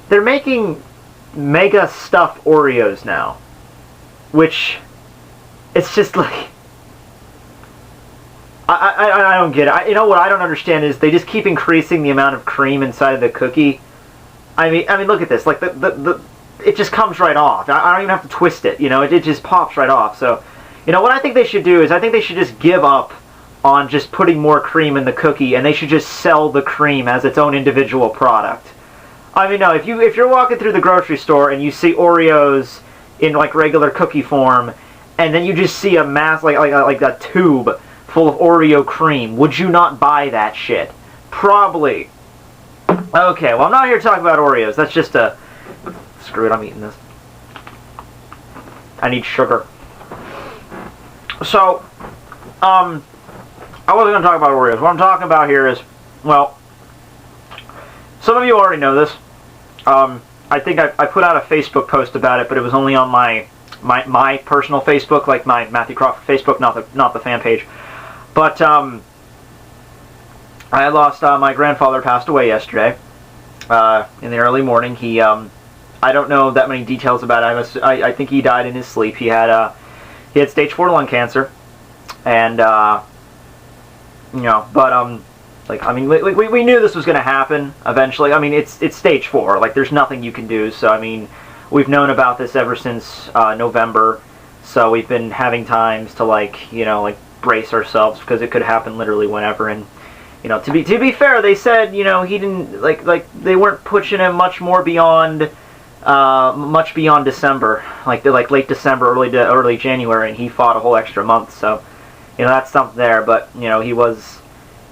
they're making mega stuffed Oreos now, which it's just like I don't get it. You know what I don't understand is they just keep increasing the amount of cream inside of the cookie. I mean, look at this. Like it just comes right off. I don't even have to twist it. You know, it just pops right off. So, you know, what I think they should do is I think they should just give up on just putting more cream in the cookie, and they should just sell the cream as its own individual product. I mean, no, if you're walking through the grocery store and you see Oreos in like regular cookie form, and then you just see a mass like a tube full of Oreo cream, would you not buy that shit? Probably. Okay, well, I'm not here to talk about Oreos. That's just a... Screw it, I'm eating this. I need sugar. So, I wasn't going to talk about Oreos. What I'm talking about here is, well, some of you already know this. I think I put out a Facebook post about it, but it was only on my personal Facebook, like my Matthew Crawford Facebook, not the fan page. But I lost my grandfather passed away yesterday in the early morning. He I don't know that many details about it. I think he died in his sleep. He had stage 4 lung cancer, and you know, but like, I mean, we knew this was going to happen eventually. I mean, it's stage 4. Like, there's nothing you can do. So I mean, we've known about this ever since November. So we've been having times to, like, you know, like, brace ourselves because it could happen literally whenever. And you know, to be fair, they said, you know, he didn't like they weren't pushing him much beyond December, like late December, early January, and he fought a whole extra month. So, you know, that's something there. But you know, it was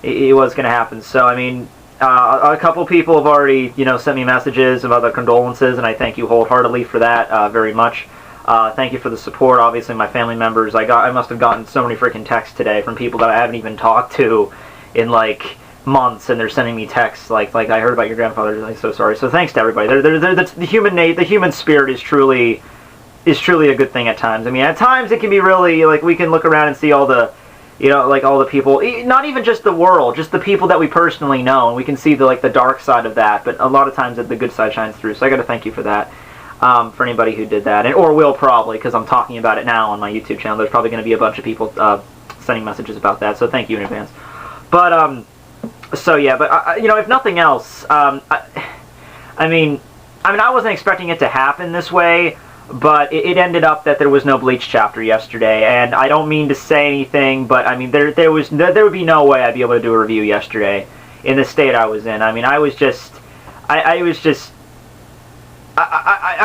going to happen. So I mean, a couple people have already, you know, sent me messages about their condolences, and I thank you wholeheartedly for that very much. Thank you for the support. Obviously, my family members. I must have gotten so many freaking texts today from people that I haven't even talked to in like months, and they're sending me texts like I heard about your grandfather. I'm so sorry. So thanks to everybody. The human spirit is truly a good thing at times. I mean, at times it can be really, like, we can look around and see all the, you know, like all the people, not even just the world, just the people that we personally know, and we can see the dark side of that. But a lot of times the good side shines through. So I got to thank you for that. For anybody who did that, or will probably, because I'm talking about it now on my YouTube channel. There's probably going to be a bunch of people sending messages about that, so thank you in advance. But so yeah, but you know, if nothing else, I mean, I wasn't expecting it to happen this way, but it ended up that there was no Bleach chapter yesterday, and I don't mean to say anything, but I mean there would be no way I'd be able to do a review yesterday in the state I was in. I mean, I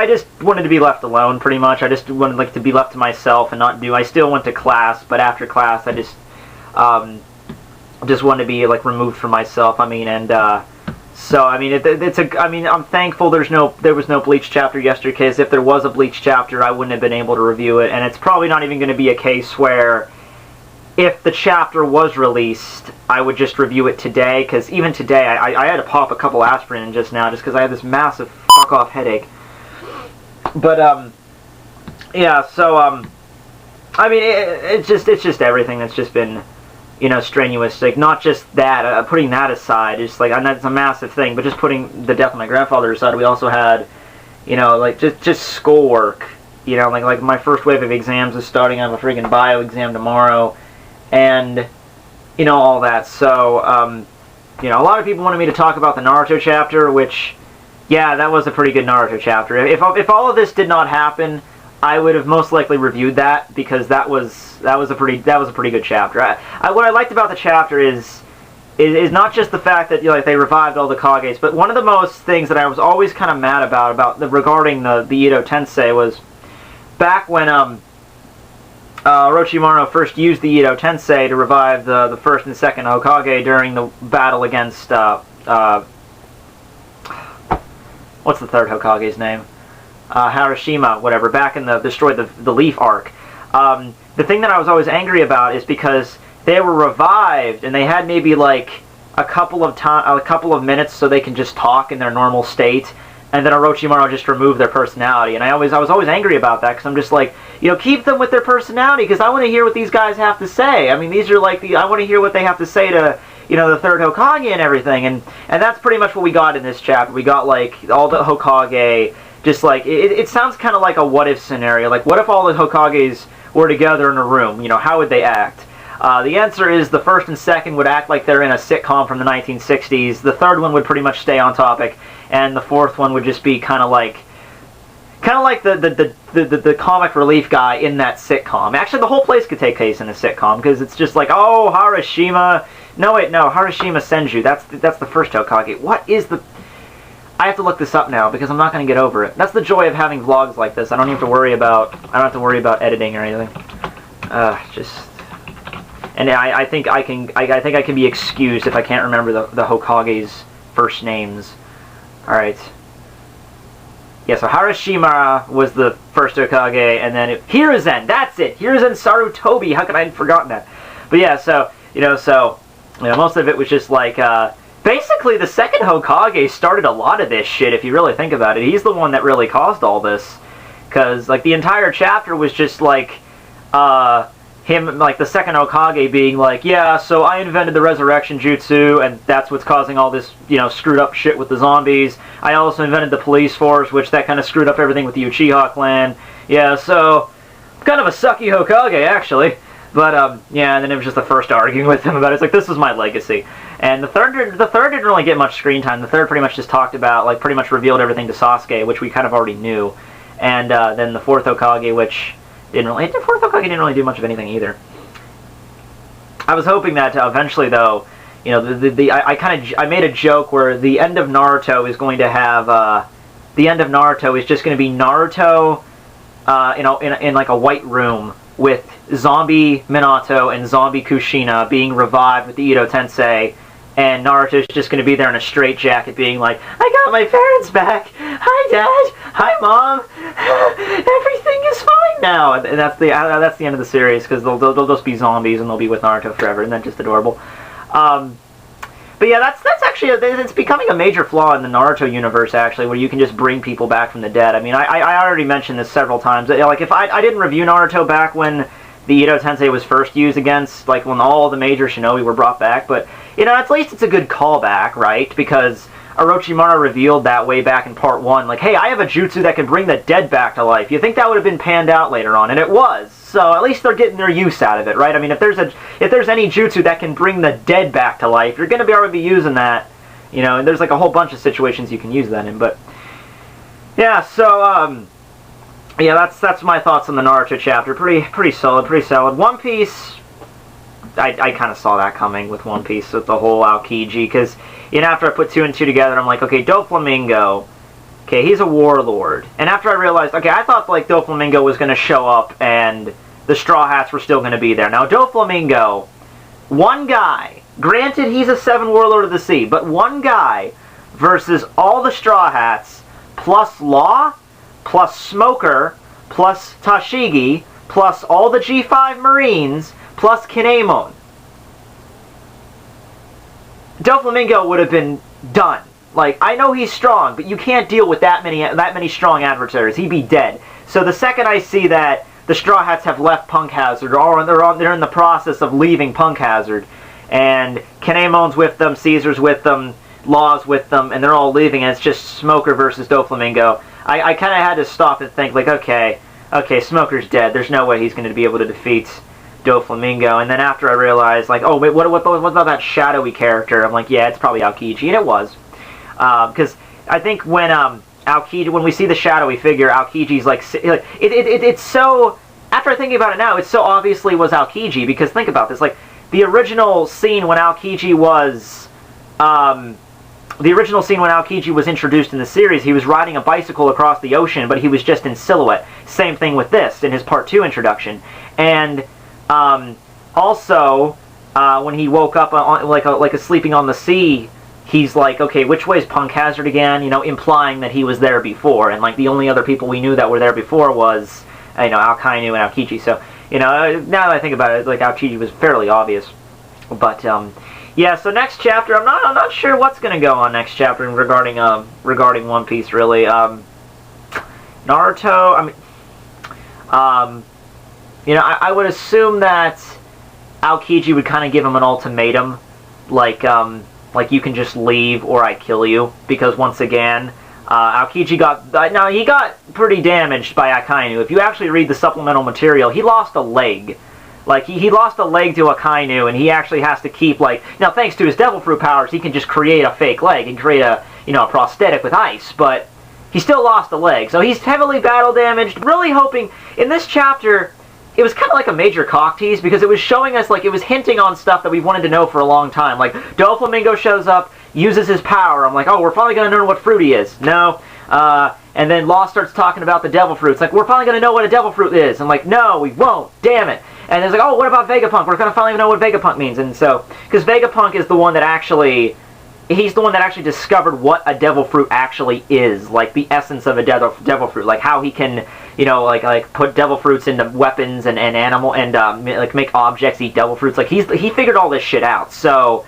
just wanted to be left alone, pretty much. I just wanted to be left to myself and not do. I still went to class, but after class, I just wanted to be removed from myself. I mean, and so I mean, I'm thankful there was no Bleach chapter yesterday, because if there was a Bleach chapter, I wouldn't have been able to review it. And it's probably not even going to be a case where, if the chapter was released, I would just review it today, because even today, I had to pop a couple aspirin just now, just because I had this massive fuck-off headache. But, yeah, so, I mean, it's just everything that's just been, you know, strenuous. Like, not just that, putting that aside, it's like, I know it's a massive thing, but just putting the death of my grandfather aside, we also had, you know, like, just schoolwork, you know, like my first wave of exams is starting. I have a freaking bio exam tomorrow, and, you know, all that. So, you know, a lot of people wanted me to talk about the Naruto chapter, which, yeah, that was a pretty good Naruto chapter. If all of this did not happen, I would have most likely reviewed that, because that was a pretty good chapter. What I liked about the chapter is not just the fact that, you know, like, they revived all the Kages, but one of the most things that I was always kind of mad about regarding the Edo Tensei was back when Orochimaru first used the Edo Tensei to revive the first and second Hokage during the battle against what's the third Hokage's name? Harashima, whatever, back in the destroyed the Leaf arc. The thing that I was always angry about is because they were revived and they had maybe like a couple of minutes so they can just talk in their normal state, and then Orochimaru just removed their personality. And I was always angry about that, because I'm just like, you know, keep them with their personality, because I want to hear what these guys have to say. I mean, these are like I want to hear what they have to say to, the third Hokage and everything, and that's pretty much what we got in this chapter. We got like all the Hokage, just like it sounds kind of like a what if scenario. Like, what if all the Hokages were together in a room? How would they act? The answer is the first and second would act like they're in a sitcom from the 1960s. The third one would pretty much stay on topic, and the fourth one would just be kind of like the comic relief guy in that sitcom. Actually, the whole place could take place in a sitcom, because it's just like, oh, Harashima. No, wait, no, Harashima Senju. That's the first Hokage. What is the? I have to look this up now because I'm not going to get over it. That's the joy of having vlogs like this. I don't have to worry about editing or anything. And I think I can be excused if I can't remember the Hokage's first names. All right. Yeah, so Harashima was the first Hokage, and then Hiruzen. That's it. Hiruzen Sarutobi. How could I have forgotten that? But yeah, so most of it was just like basically the second Hokage started a lot of this shit. If you really think about it, he's the one that really caused all this, because like the entire chapter was just like him, like the second Hokage being like, yeah, so I invented the resurrection jutsu, and that's what's causing all this, screwed up shit with the zombies. I also invented the police force, which that kind of screwed up everything with the Uchiha clan. Yeah, so kind of a sucky Hokage, actually. But yeah, and then it was just the first arguing with him about it. It's like, this is my legacy. And the third didn't really get much screen time. The third pretty much just talked about, like, pretty much revealed everything to Sasuke, which we kind of already knew. And then the fourth Hokage, which the fourth Hokage didn't really do much of anything either. I was hoping that eventually, though, I made a joke where the end of Naruto is going to have the end of Naruto is just going to be Naruto in like a white room with zombie Minato and zombie Kushina being revived with the Edo Tensei, and Naruto's just going to be there in a straitjacket being like, I got my parents back! Hi, Dad! Hi, Mom! Everything is fine now! And that's the end of the series, because they'll just be zombies and they'll be with Naruto forever, and that's just adorable. But yeah, that's actually, it's becoming a major flaw in the Naruto universe, actually, where you can just bring people back from the dead. I mean, I already mentioned this several times. Like, if I didn't review Naruto back when the Edo Tensei was first used against, like, when all the major shinobi were brought back, but, at least it's a good callback, right? Because Orochimaru revealed that way back in part 1, like, hey, I have a jutsu that can bring the dead back to life. You think that would have been panned out later on, and it was. So at least they're getting their use out of it, right? I mean, if there's any jutsu that can bring the dead back to life, you're going to be able to be using that, and there's like a whole bunch of situations you can use that in. But yeah, so yeah, that's my thoughts on the Naruto chapter. Pretty solid. One Piece, I kind of saw that coming with One Piece, with the whole Aokiji, because after I put 2 and 2 together, I'm like, okay, Doflamingo, okay, he's a warlord. And after I realized, okay, I thought like Doflamingo was going to show up and the Straw Hats were still going to be there. Now, Doflamingo, one guy, granted he's a 7 warlord of the sea, but one guy versus all the Straw Hats, plus Law, plus Smoker, plus Tashigi, plus all the G5 Marines, plus Kinemon. Doflamingo would have been done. Like, I know he's strong, but you can't deal with that many strong adversaries. He'd be dead. So the second I see that the Straw Hats have left Punk Hazard, or they're in the process of leaving Punk Hazard, and Kinemon's with them, Caesar's with them, Law's with them, and they're all leaving, and it's just Smoker versus Doflamingo, I kind of had to stop and think, like, okay, Smoker's dead. There's no way he's going to be able to defeat Doflamingo. And then after I realized, like, oh, wait, what about that shadowy character? I'm like, yeah, it's probably Aokiji, and it was. Because I think when Aokiji, when we see the shadowy figure, Aokiji's like it's so. After thinking about it now, it so obviously was Aokiji, because think about this, like the original scene when Aokiji was introduced in the series, he was riding a bicycle across the ocean, but he was just in silhouette. Same thing with this in his part 2 introduction, and also when he woke up like a sleeping on the sea. He's like, okay, which way is Punk Hazard again? Implying that he was there before, and like the only other people we knew that were there before was, Alkainu and Aokiji. So, now that I think about it, like Aokiji was fairly obvious. But yeah. So next chapter, I'm not sure what's gonna go on next chapter regarding One Piece really. Naruto. I would assume that Aokiji would kind of give him an ultimatum. like you can just leave or I kill you, because once again, Aokiji he got pretty damaged by Akainu. If you actually read the supplemental material, he lost a leg. Like, he lost a leg to Akainu, and he actually has to keep, like... Now, thanks to his Devil Fruit powers, he can just create a fake leg and create a, a prosthetic with ice, but he still lost a leg. So he's heavily battle damaged, really hoping... In this chapter, it was kind of like a major cock tease, because it was showing us, like, it was hinting on stuff that we wanted to know for a long time. Like, Doflamingo shows up, uses his power. I'm like, oh, we're finally going to know what fruit he is. No. And then Law starts talking about the Devil Fruits. Like, we're finally going to know what a Devil Fruit is. I'm like, no, we won't. Damn it. And it's like, oh, what about Vegapunk? We're going to finally know what Vegapunk means. And so, because Vegapunk is the one that actually... He's the one that actually discovered what a Devil Fruit actually is. Like, the essence of a Devil Fruit. Like, how he can, like put Devil Fruits into weapons and animal... And, like, make objects eat Devil Fruits. Like, he figured all this shit out. So...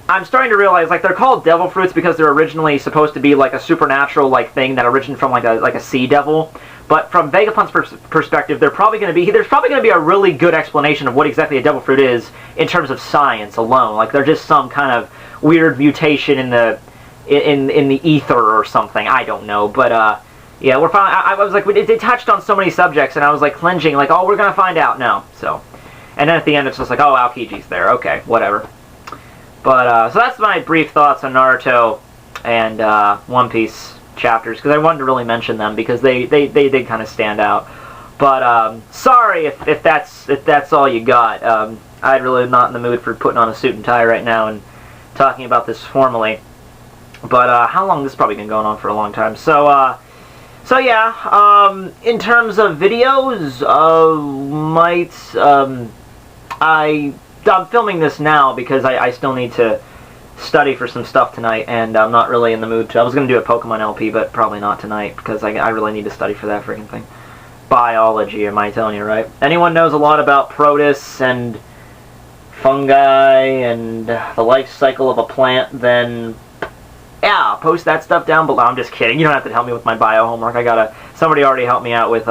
I'm starting to realize, like, they're called Devil Fruits because they're originally supposed to be, like, a supernatural, like, thing that originated from, like a sea devil. But from Vegapunk's perspective, there's probably going to be a really good explanation of what exactly a Devil Fruit is in terms of science alone. Like, they're just some kind of weird mutation in the ether or something. I don't know. But, yeah, we're finally... I was like, they touched on so many subjects, and I was, like, clenching, like, oh, we're going to find out. No. So, and then at the end, it's just like, oh, Aokiji's there. Okay, whatever. But, so that's my brief thoughts on Naruto and One Piece chapters, because I wanted to really mention them, because they did kind of stand out. But, sorry if that's all you got. I'm really not in the mood for putting on a suit and tie right now and talking about this formally. But, how long? This is probably been going on for a long time. So, yeah, in terms of videos, I'm filming this now because I still need to study for some stuff tonight, and I'm not really in the mood to... I was going to do a Pokemon LP, but probably not tonight, because I really need to study for that freaking thing. Biology, am I telling you, right? Anyone knows a lot about protists and fungi and the life cycle of a plant, then... yeah, post that stuff down below. I'm just kidding. You don't have to help me with my bio homework. Somebody already helped me out with...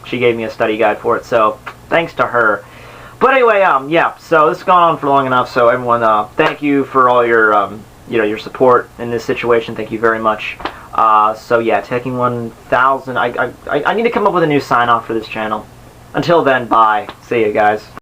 she gave me a study guide for it, so thanks to her. But anyway, yeah, so this has gone on for long enough, so everyone, thank you for all your, your support in this situation. Thank you very much. So yeah, taking 1,000, I need to come up with a new sign-off for this channel. Until then, bye. See you guys.